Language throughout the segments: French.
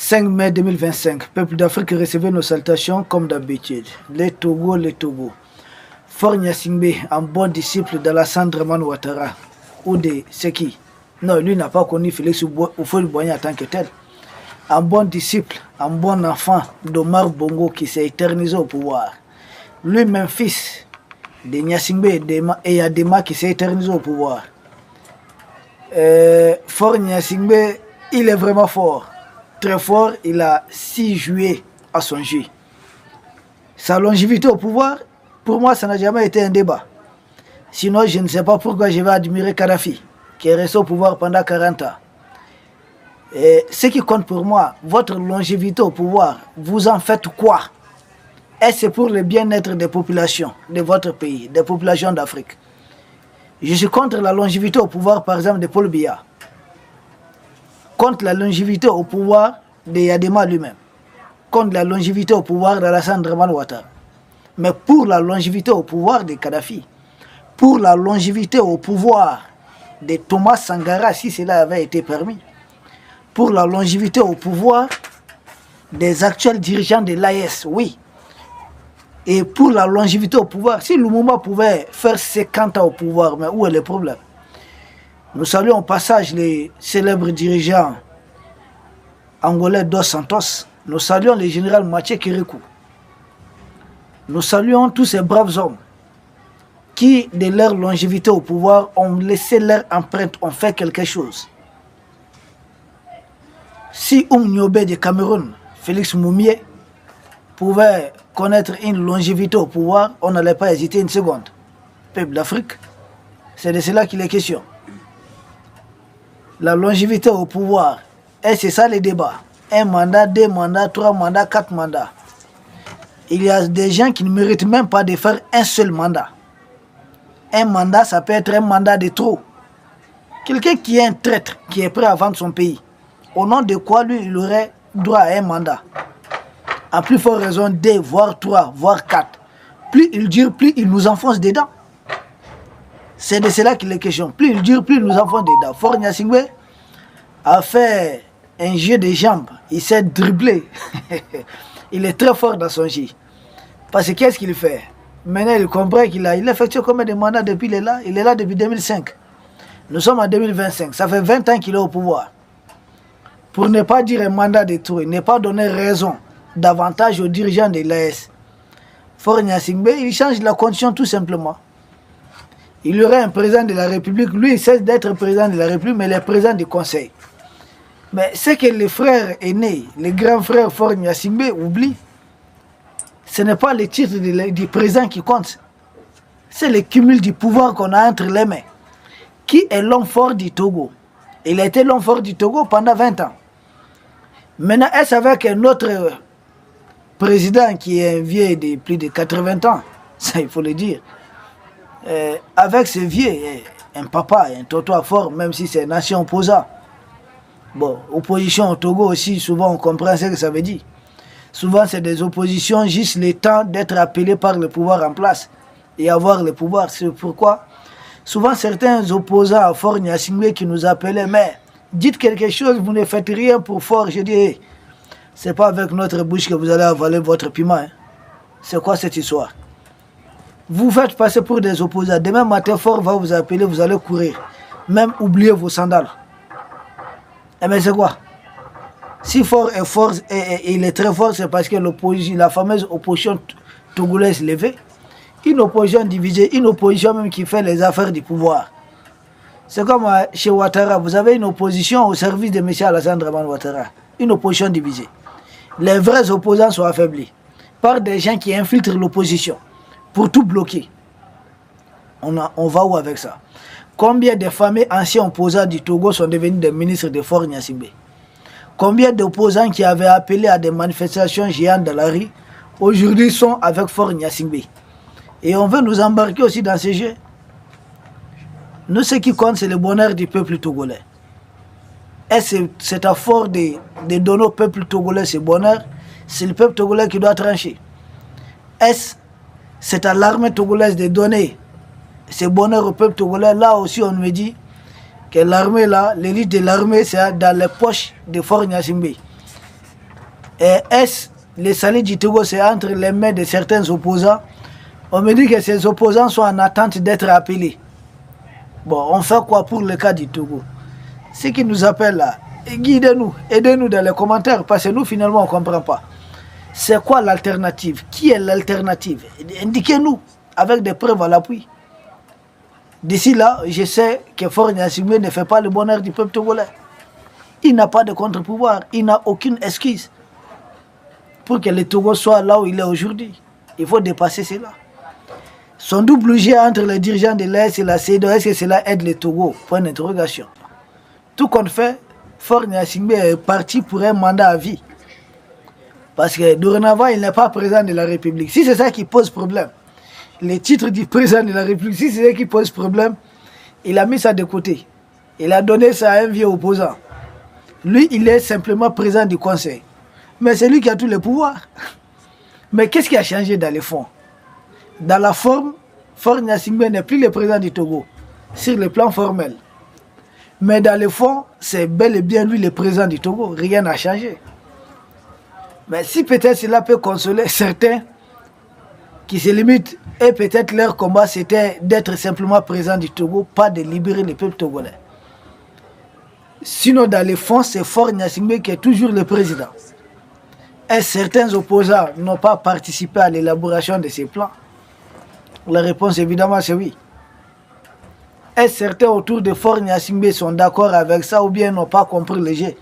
5 mai 2025, peuple d'Afrique, recevez nos salutations comme d'habitude. Les Togo, les Togo. Faure Gnassingbé, un bon disciple d'Alassane Dramane Ouattara. Ou de Seki. Non, lui n'a pas connu Félix Houphouët-Boigny en tant que tel. Un bon disciple, un bon enfant d'Omar Bongo qui s'est éternisé au pouvoir. Lui-même fils de Gnassingbé et Adema qui s'est éternisé au pouvoir. Faure Gnassingbé, il est vraiment fort. Très fort, il a 6 juillet à son J. Sa longévité au pouvoir, pour moi, ça n'a jamais été un débat. Sinon, je ne sais pas pourquoi je vais admirer Kadhafi, qui est resté au pouvoir pendant 40 ans. Et ce qui compte pour moi, votre longévité au pouvoir, vous en faites quoi? Est-ce pour le bien-être des populations de votre pays, des populations d'Afrique? Je suis contre la longévité au pouvoir, par exemple, de Paul Biya. Contre la longévité au pouvoir de Yadema lui-même. Contre la longévité au pouvoir d'Alassane Dramane Ouattara. Mais pour la longévité au pouvoir de Kadhafi, pour la longévité au pouvoir de Thomas Sankara, si cela avait été permis, pour la longévité au pouvoir des actuels dirigeants de l'AES, oui. Et pour la longévité au pouvoir, si Lumumba pouvait faire 50 ans au pouvoir, mais où est le problème? Nous saluons au passage les célèbres dirigeants angolais Dos Santos. Nous saluons le général Mathieu Kérékou. Nous saluons tous ces braves hommes qui, de leur longévité au pouvoir, ont laissé leur empreinte, ont fait quelque chose. Si Nyobe de Cameroun, Félix Moumié, pouvait connaître une longévité au pouvoir, on n'allait pas hésiter une seconde. Peuple d'Afrique, c'est de cela qu'il est question. La longévité au pouvoir, et c'est ça le débat. 1 mandat, 2 mandats, 3 mandats, 4 mandats. Il y a des gens qui ne méritent même pas de faire un seul mandat. Un mandat, ça peut être un mandat de trop. Quelqu'un qui est un traître, qui est prêt à vendre son pays, au nom de quoi lui, il aurait droit à un mandat? À plus forte raison, 2, voire 3, voire 4. Plus il dure, plus il nous enfonce dedans. C'est de cela qu'il est question. Plus il dure, plus il nous enfonce dedans. Faure Gnassingbé a fait un jeu de jambes. Il s'est dribblé. Il est très fort dans son jeu. Parce que qu'est-ce qu'il fait? Maintenant, il comprend qu'il a effectué combien de mandats depuis il est là? Il est là depuis 2005. Nous sommes en 2025. Ça fait 20 ans qu'il est au pouvoir. Pour ne pas dire un mandat de trop, ne pas donner raison davantage aux dirigeants de l'AS. Faure Gnassingbé, il change la condition tout simplement. Il y aurait un président de la République. Lui, il cesse d'être président de la République, mais il est président du Conseil. Mais ce que les frères aînés, les grands frères Faure Gnassingbé oublient, ce n'est pas le titre du président qui compte. C'est le cumul du pouvoir qu'on a entre les mains. Qui est l'homme fort du Togo? Il a été l'homme fort du Togo pendant 20 ans. Maintenant, est-ce avec un autre président qui est un vieux de plus de 80 ans? Ça, il faut le dire. Avec ce vieux, un papa, un toto fort, même si c'est un ancien opposant. Bon, opposition au Togo aussi, souvent on comprend ce que ça veut dire. Souvent c'est des oppositions juste le temps d'être appelé par le pouvoir en place et avoir le pouvoir. C'est pourquoi souvent certains opposants à Faure Gnassingbé qui nous appelaient, mais dites quelque chose, vous ne faites rien pour Faure. Je dis, hey, c'est pas avec notre bouche que vous allez avaler votre piment. Hein. C'est quoi cette histoire? Vous faites passer pour des opposants. Demain matin, Faure va vous appeler, vous allez courir. Même oublier vos sandales. Eh bien, c'est quoi? Si Faure est fort et il est très fort, c'est parce que la fameuse opposition togolaise levée, une opposition divisée, une opposition même qui fait les affaires du pouvoir. C'est comme chez Ouattara, vous avez une opposition au service de M. Alassane Dramane Ouattara. Une opposition divisée. Les vrais opposants sont affaiblis par des gens qui infiltrent l'opposition pour tout bloquer. On va où avec ça? Combien de familles anciens opposants du Togo sont devenus des ministres de Faure Gnassingbé? Combien d'opposants qui avaient appelé à des manifestations géantes dans la rue, aujourd'hui sont avec Faure Gnassingbé? Et on veut nous embarquer aussi dans ces jeux. Nous, ce qui compte, c'est le bonheur du peuple togolais. Et c'est à force de donner au peuple togolais ce bonheur, c'est le peuple togolais qui doit trancher. C'est à l'armée togolaise de donner ce bonheur au peuple togolais? Là aussi, on me dit que l'armée, là, l'élite de l'armée, c'est dans les poches de Faure Gnassingbé. Et est-ce le salut du Togo, c'est entre les mains de certains opposants? On me dit que ces opposants sont en attente d'être appelés. Bon, on fait quoi pour le cas du Togo? Ce qui nous appelle là, guidez-nous, aidez-nous dans les commentaires, parce que nous, finalement, on ne comprend pas. C'est quoi l'alternative? Qui est l'alternative? Indiquez-nous avec des preuves à l'appui. D'ici là, je sais que Faure Gnassingbé ne fait pas le bonheur du peuple togolais. Il n'a pas de contre-pouvoir, il n'a aucune excuse pour que le Togo soit là où il est aujourd'hui. Il faut dépasser cela. Son double jeu entre les dirigeants de l'Est et la CEDEAO, est-ce que cela aide le Togo? Point d'interrogation. Tout compte fait, Faure Gnassingbé est parti pour un mandat à vie. Parce que dorénavant, il n'est pas président de la République. Si c'est ça qui pose problème, les titres du président de la République, si c'est ça qui pose problème, il a mis ça de côté. Il a donné ça à un vieux opposant. Lui, il est simplement président du conseil. Mais c'est lui qui a tous les pouvoirs. Mais qu'est-ce qui a changé dans les fonds? Dans la forme, Faure Gnassingbé n'est plus le président du Togo, sur le plan formel. Mais dans le fond, c'est bel et bien lui le président du Togo. Rien n'a changé. Mais si peut-être cela peut consoler certains qui se limitent, et peut-être leur combat c'était d'être simplement président du Togo, pas de libérer le peuple togolais. Sinon, dans le fond, c'est Faure Gnassingbé qui est toujours le président. Et certains opposants n'ont pas participé à l'élaboration de ces plans. La réponse, évidemment, c'est oui. Et certains autour de Faure Gnassingbé sont d'accord avec ça ou bien n'ont pas compris le jeu.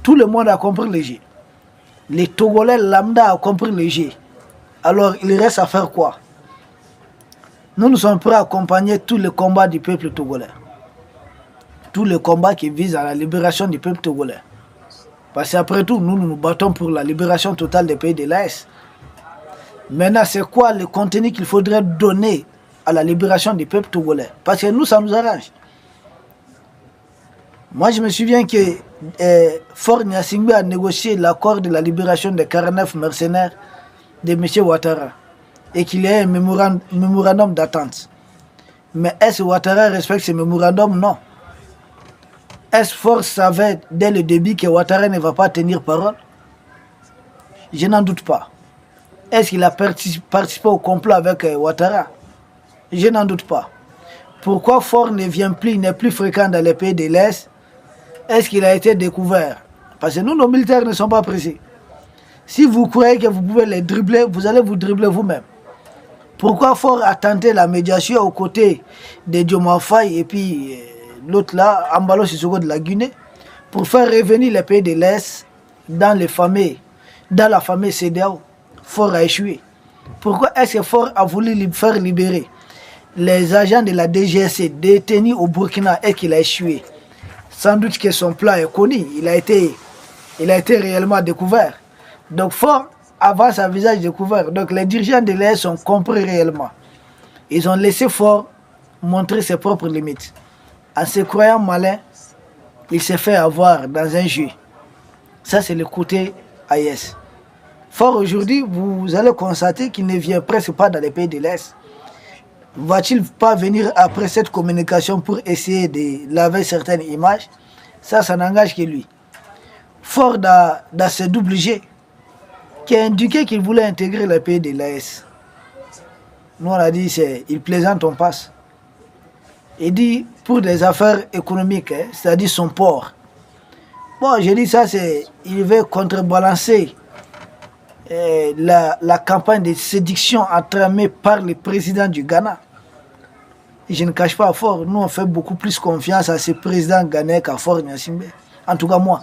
Tout le monde a compris le jeu. Les Togolais lambda ont compris le jeu. Alors, il reste à faire quoi? Nous sommes prêts à accompagner tous les combats du peuple togolais. Tous les combats qui visent à la libération du peuple togolais. Parce qu'après tout, nous nous battons pour la libération totale des pays de l'Est. Maintenant, c'est quoi le contenu qu'il faudrait donner à la libération du peuple togolais? Parce que nous, ça nous arrange. Moi, je me souviens que Faure Gnassingbé a négocié l'accord de la libération des 49 mercenaires de M. Ouattara et qu'il y ait un mémorandum d'attente. Mais est-ce que Ouattara respecte ce mémorandum? Non. Est-ce que Faure savait dès le début que Ouattara ne va pas tenir parole? Je n'en doute pas. Est-ce qu'il a participé au complot avec Ouattara? Je n'en doute pas. Pourquoi Faure ne vient plus, il n'est plus fréquent dans les pays de l'Est? Est-ce qu'il a été découvert? Parce que nous, nos militaires ne sont pas pressés. Si vous croyez que vous pouvez les dribbler, vous allez vous dribbler vous-même. Pourquoi Faure a tenté la médiation aux côtés de Diomaye Faye et puis l'autre là, Embalo Sissoko de la Guinée, pour faire revenir les pays de l'Est dans la fameuse CEDEAO? Faure a échoué. Pourquoi est-ce que Faure a voulu faire libérer les agents de la DGSC détenus au Burkina et qu'il a échoué? Sans doute que son plan est connu, il a été réellement découvert. Donc Faure avance à visage découvert. Donc les dirigeants de l'Est ont compris réellement. Ils ont laissé Faure montrer ses propres limites. En se croyant malin, il s'est fait avoir dans un jeu. Ça, c'est le côté AIS. Faure, aujourd'hui, vous allez constater qu'il ne vient presque pas dans les pays de l'Est. Va-t-il pas venir après cette communication pour essayer de laver certaines images? Ça n'engage que lui. Faure dans ce double G, qui a indiqué qu'il voulait intégrer les pays de l'AS. Nous, on a dit, il plaisante, on passe. Il dit, pour des affaires économiques, c'est-à-dire son port. Bon, j'ai dit ça, il veut contrebalancer la campagne de séduction entramée par le président du Ghana. Et je ne cache pas Faure, nous on fait beaucoup plus confiance à ce président ghanéen qu'à Faure Gnassingbé. En tout cas moi.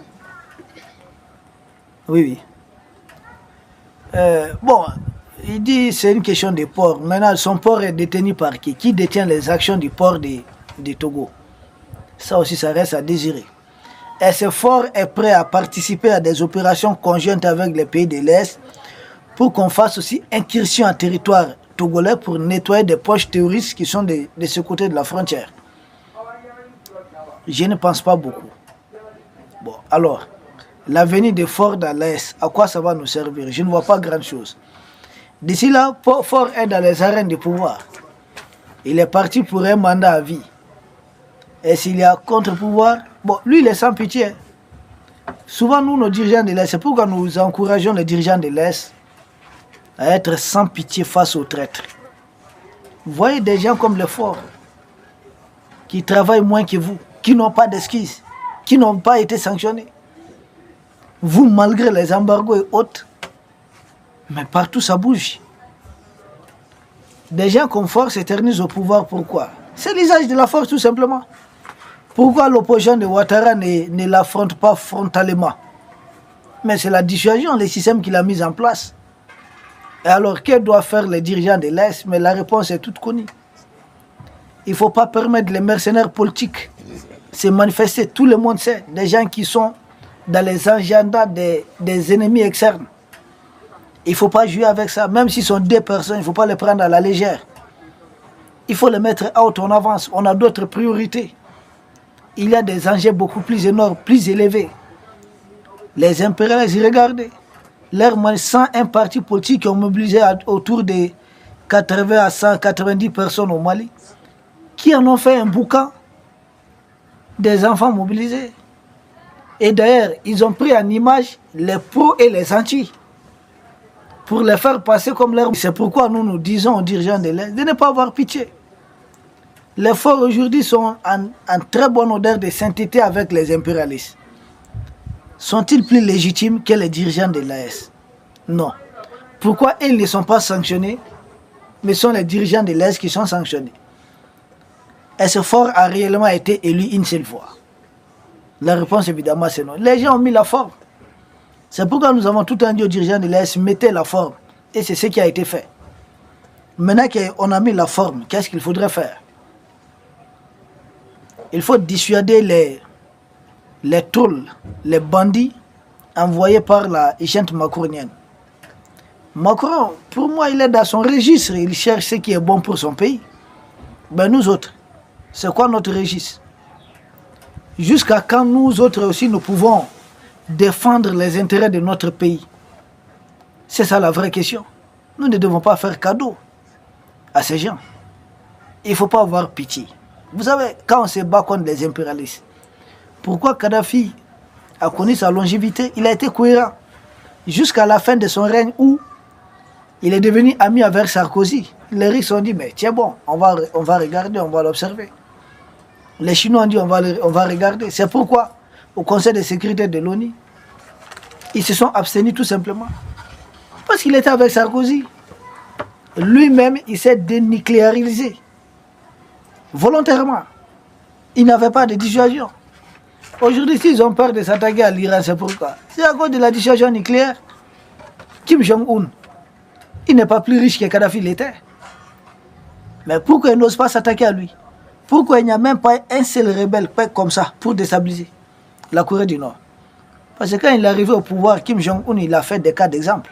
Oui. Bon, il dit c'est une question de port. Maintenant, son port est détenu par qui? Qui détient les actions du port de Togo? Ça aussi, ça reste à désirer. Et ce Faure est prêt à participer à des opérations conjointes avec les pays de l'Est pour qu'on fasse aussi incursion en territoire togolais pour nettoyer des poches terroristes qui sont de ce côté de la frontière. Je ne pense pas beaucoup. Bon, alors, l'avenir de Faure dans l'Est, à quoi ça va nous servir? Je ne vois pas grand chose. D'ici là, Faure est dans les arènes de pouvoir. Il est parti pour un mandat à vie. Et s'il y a contre-pouvoir, bon, lui, il est sans pitié. Souvent, nous, nos dirigeants de l'Est, c'est pourquoi nous encourageons les dirigeants de l'Est à être sans pitié face aux traîtres. Vous voyez des gens comme les forts, qui travaillent moins que vous, qui n'ont pas d'excuses, qui n'ont pas été sanctionnés. Vous, malgré les embargos et autres, mais partout ça bouge. Des gens comme Fort s'éternisent au pouvoir, pourquoi? C'est l'usage de la force tout simplement. Pourquoi l'opposition de Ouattara ne l'affronte pas frontalement? Mais c'est la dissuasion, le système qu'il a mis en place. Et alors, que doivent faire les dirigeants de l'Est? Mais la réponse est toute connue. Il ne faut pas permettre les mercenaires politiques de se manifester. Tout le monde sait, des gens qui sont dans les agendas des ennemis externes. Il ne faut pas jouer avec ça. Même s'ils sont deux personnes, il ne faut pas les prendre à la légère. Il faut les mettre out en avance. On a d'autres priorités. Il y a des enjeux beaucoup plus énormes, plus élevés. Les impérialistes, regardez, leurs 101 partis politiques qui ont mobilisé autour de 80 à 190 personnes au Mali, qui en ont fait un boucan des enfants mobilisés. Et d'ailleurs, ils ont pris en image les pros et les anti pour les faire passer comme leurs... C'est pourquoi nous disons aux dirigeants de l'Est de ne pas avoir pitié. Les forts aujourd'hui sont en très bonne odeur de sainteté avec les impérialistes. Sont-ils plus légitimes que les dirigeants de l'AS? Non. Pourquoi ils ne sont pas sanctionnés, mais sont les dirigeants de l'AS qui sont sanctionnés? Et ce fort a réellement été élu une seule fois? La réponse évidemment c'est non. Les gens ont mis la forme. C'est pourquoi nous avons tout un dit aux dirigeants de l'AS, mettez la forme. Et c'est ce qui a été fait. Maintenant qu'on a mis la forme, qu'est-ce qu'il faudrait faire? Il faut dissuader les trolls, les bandits envoyés par la junte macronienne. Macron, pour moi, il est dans son registre, il cherche ce qui est bon pour son pays. Ben nous autres, c'est quoi notre registre? Jusqu'à quand nous autres aussi nous pouvons défendre les intérêts de notre pays? C'est ça la vraie question. Nous ne devons pas faire cadeau à ces gens. Il ne faut pas avoir pitié. Vous savez, quand on se bat contre les impérialistes, pourquoi Kadhafi a connu sa longévité? Il a été cohérent jusqu'à la fin de son règne où il est devenu ami avec Sarkozy. Les Russes ont dit, mais tiens bon, on va regarder, on va l'observer. Les Chinois ont dit, on va regarder. C'est pourquoi, au Conseil de sécurité de l'ONU, ils se sont abstenus tout simplement. Parce qu'il était avec Sarkozy. Lui-même, il s'est dénucléarisé. Volontairement. Il n'avait pas de dissuasion. Aujourd'hui, s'ils ont peur de s'attaquer à l'Iran, c'est pourquoi? C'est à cause de la dissuasion nucléaire. Kim Jong-un, il n'est pas plus riche que Kadhafi l'était. Mais pourquoi il n'ose pas s'attaquer à lui? Pourquoi il n'y a même pas un seul rebelle comme ça pour déstabiliser la Corée du Nord? Parce que quand il est arrivé au pouvoir, Kim Jong-un, il a fait des cas d'exemple.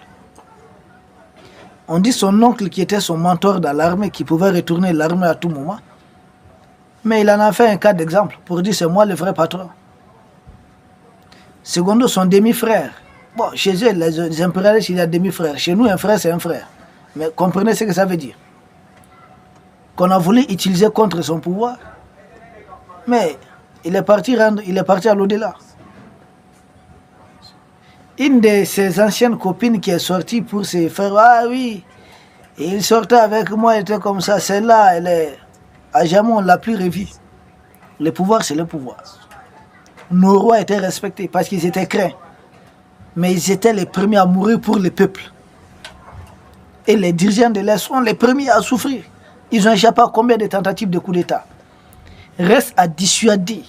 On dit son oncle qui était son mentor dans l'armée, qui pouvait retourner l'armée à tout moment. Mais il en a fait un cas d'exemple pour dire c'est moi le vrai patron. Secondo, son demi-frère. Bon, chez eux, les impérialistes, il y a demi-frère. Chez nous, un frère, c'est un frère. Mais comprenez ce que ça veut dire. Qu'on a voulu utiliser contre son pouvoir. Mais il est parti à l'au-delà. Une de ses anciennes copines qui est sortie pour se faire, ah oui, et il sortait avec moi, elle était comme ça. Celle-là, elle est, à jamais on ne l'a plus revue. Le pouvoir, c'est le pouvoir. Nos rois étaient respectés parce qu'ils étaient craints. Mais ils étaient les premiers à mourir pour le peuple. Et les dirigeants de l'Est sont les premiers à souffrir. Ils ont échappé à combien de tentatives de coup d'État? Reste à dissuader.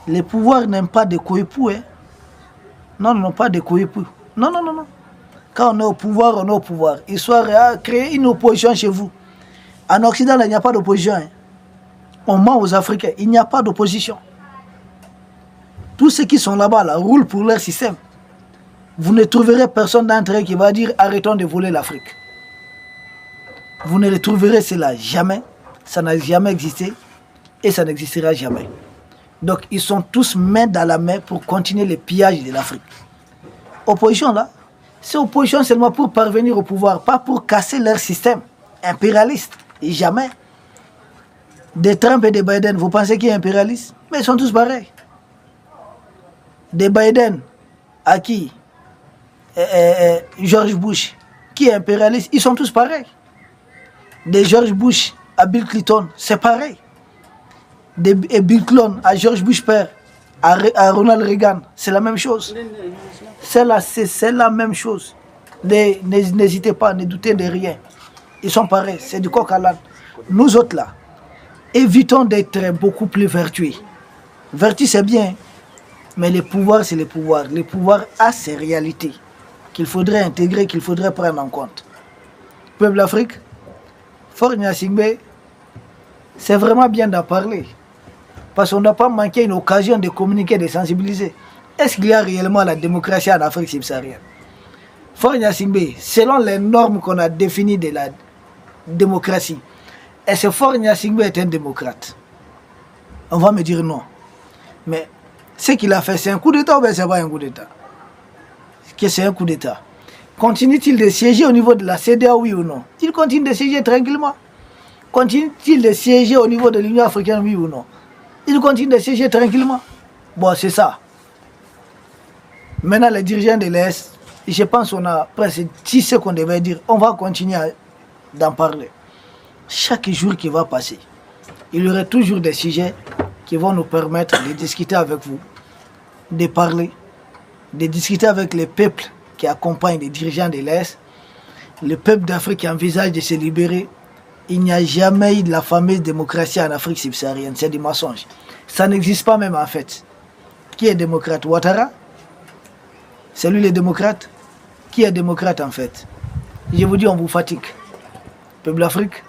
Les pouvoirs n'aiment pas de coépoux. Hein? Non, non, pas de coépoux. Non, non, non, non. Quand on est au pouvoir, on est au pouvoir. Histoire à créer une opposition chez vous. En Occident, il n'y a pas d'opposition. Hein? On ment aux Africains. Il n'y a pas d'opposition. Tous ceux qui sont là-bas là, roulent pour leur système. Vous ne trouverez personne d'entre eux qui va dire arrêtons de voler l'Afrique. Vous ne le trouverez cela jamais. Ça n'a jamais existé et ça n'existera jamais. Donc ils sont tous main dans la main pour continuer le pillage de l'Afrique. Opposition là, c'est opposition seulement pour parvenir au pouvoir, pas pour casser leur système impérialiste. Et jamais. Des Trump et des Biden, vous pensez qu'ils sont impérialistes? Mais ils sont tous pareils. De Biden à qui George Bush, qui est impérialiste, ils sont tous pareils. De George Bush à Bill Clinton, c'est pareil. De Bill Clinton à George Bush père, à Ronald Reagan, c'est la même chose. C'est la même chose. N'hésitez pas, ne doutez de rien. Ils sont pareils, c'est du coq à l'âne. Nous autres là, évitons d'être beaucoup plus vertueux. Vertu c'est bien, mais le pouvoir c'est le pouvoir. Le pouvoir a ses réalités qu'il faudrait intégrer, qu'il faudrait prendre en compte. Peuple d'Afrique, Faure Gnassingbé, c'est vraiment bien d'en parler. Parce qu'on n'a pas manqué une occasion de communiquer, de sensibiliser. Est-ce qu'il y a réellement la démocratie en Afrique subsaharienne? Faure Gnassingbé, selon les normes qu'on a définies de la démocratie, est-ce que Faure Gnassingbé est un démocrate? On va me dire non. Mais ce qu'il a fait, c'est un coup d'État ou bien c'est pas un coup d'État? Que c'est un coup d'État. Continue-t-il de siéger au niveau de la CEDEAO, oui ou non? Il continue de siéger tranquillement. Continue-t-il de siéger au niveau de l'Union africaine, oui ou non? Il continue de siéger tranquillement. Bon, c'est ça. Maintenant, les dirigeants de l'Est, je pense qu'on a presque dit ce qu'on devait dire. On va continuer d'en parler. Chaque jour qui va passer, il y aura toujours des sujets qui vont nous permettre de discuter avec vous, de parler, de discuter avec les peuples qui accompagnent les dirigeants de l'Est, le peuple d'Afrique qui envisage de se libérer. Il n'y a jamais eu de la fameuse démocratie en Afrique subsaharienne, c'est du mensonge. Ça n'existe pas même en fait. Qui est démocrate? Ouattara? C'est lui le démocrate? Qui est démocrate en fait? Je vous dis, on vous fatigue. Peuple d'Afrique,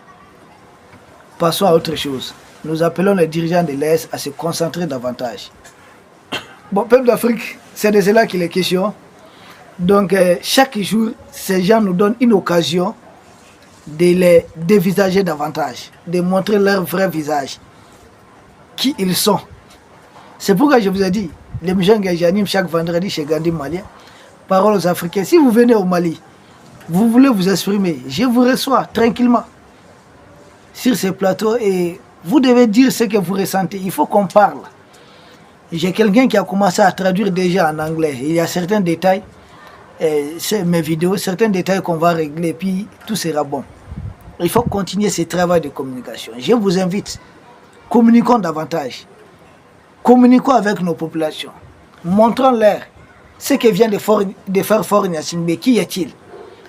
passons à autre chose. Nous appelons les dirigeants de l'Est à se concentrer davantage. Bon, peuple d'Afrique, c'est de cela qu'il est question. Donc, chaque jour, ces gens nous donnent une occasion de les dévisager davantage, de montrer leur vrai visage, qui ils sont. C'est pourquoi je vous ai dit, l'émission que j'anime chaque vendredi chez Gandhi Malien, Parole aux Africains. Si vous venez au Mali, vous voulez vous exprimer, je vous reçois tranquillement sur ces plateaux et vous devez dire ce que vous ressentez. Il faut qu'on parle. J'ai quelqu'un qui a commencé à traduire déjà en anglais. Il y a certains détails, c'est mes vidéos, certains détails qu'on va régler, puis tout sera bon. Il faut continuer ce travail de communication. Je vous invite, communiquons davantage. Communiquons avec nos populations. Montrons-leur ce que vient de faire Faure Gnassingbé. Qui est-il?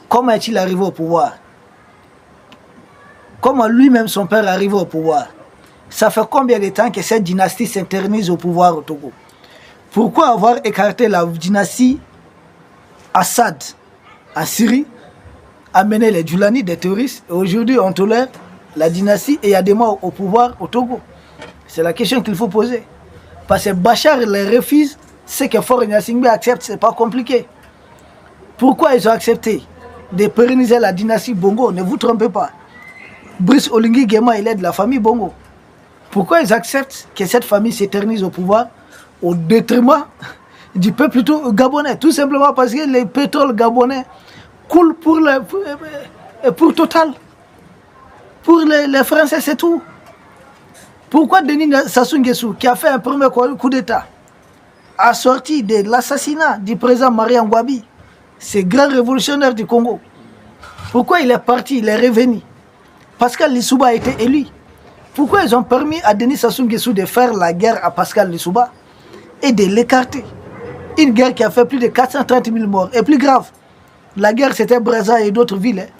Comment est-il arrivé au pouvoir? Comment lui-même, son père, est arrivé au pouvoir? Ça fait combien de temps que cette dynastie s'internise au pouvoir au Togo? Pourquoi avoir écarté la dynastie Assad en Syrie, amené les Djoulani, des terroristes, et aujourd'hui on tolère la dynastie et Yadema au pouvoir au Togo? C'est la question qu'il faut poser. Parce que Bachar les refuse, ce que Faure Gnassingbé accepte, c'est pas compliqué. Pourquoi ils ont accepté de pérenniser la dynastie Bongo? Ne vous trompez pas. Brice Oligui Nguema, il est de la famille Bongo. Pourquoi ils acceptent que cette famille s'éternise au pouvoir au détriment du peuple gabonais? Tout simplement parce que le pétrole gabonais coule pour Total. Pour les Français, c'est tout. Pourquoi Denis Sassou Nguesso, qui a fait un premier coup d'État, a sorti de l'assassinat du président Mariam Ngouabi, ce grand révolutionnaire du Congo? Pourquoi il est parti, il est revenu? Pascal Lissouba a été élu. Pourquoi ils ont permis à Denis Sassou Nguesso de faire la guerre à Pascal Lissouba et de l'écarter? Une guerre qui a fait plus de 430 000 morts. Et plus grave, la guerre c'était Brazza et d'autres villes. Hein.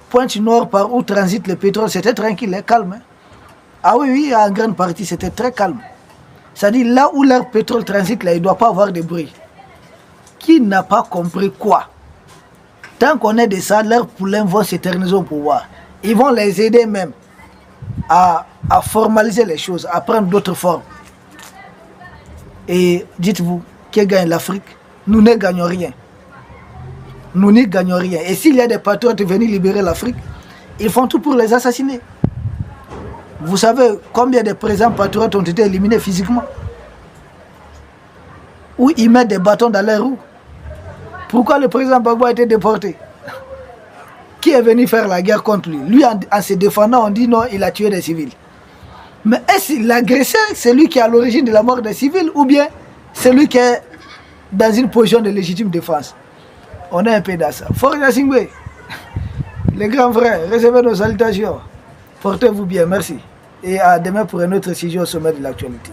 Pointe-Nord, par où transite le pétrole, c'était tranquille, hein, calme. Hein. Ah oui, oui, en grande partie, c'était très calme. C'est-à-dire, là où leur pétrole transite, là, il ne doit pas avoir de bruit. Qui n'a pas compris quoi? Tant qu'on est de ça, leurs poulains vont s'éterniser au pouvoir. Ils vont les aider même à formaliser les choses, à prendre d'autres formes. Et dites-vous, qui gagne l'Afrique? Nous ne gagnons rien. Nous n'y gagnons rien. Et s'il y a des patriotes venus libérer l'Afrique, ils font tout pour les assassiner. Vous savez combien de présidents patriotes ont été éliminés physiquement? Ou ils mettent des bâtons dans les roues? Pourquoi le président Gbagbo a été déporté? Qui est venu faire la guerre contre lui? Lui, en se défendant, on dit non, il a tué des civils. Mais est-ce l'agresseur, c'est lui qui est à l'origine de la mort des civils, ou bien c'est lui qui est dans une position de légitime défense. On est un peu dans ça. Fort Yassingbe, les grands frères, recevez nos salutations. Portez-vous bien, merci. Et à demain pour un autre sujet au sommet de l'actualité.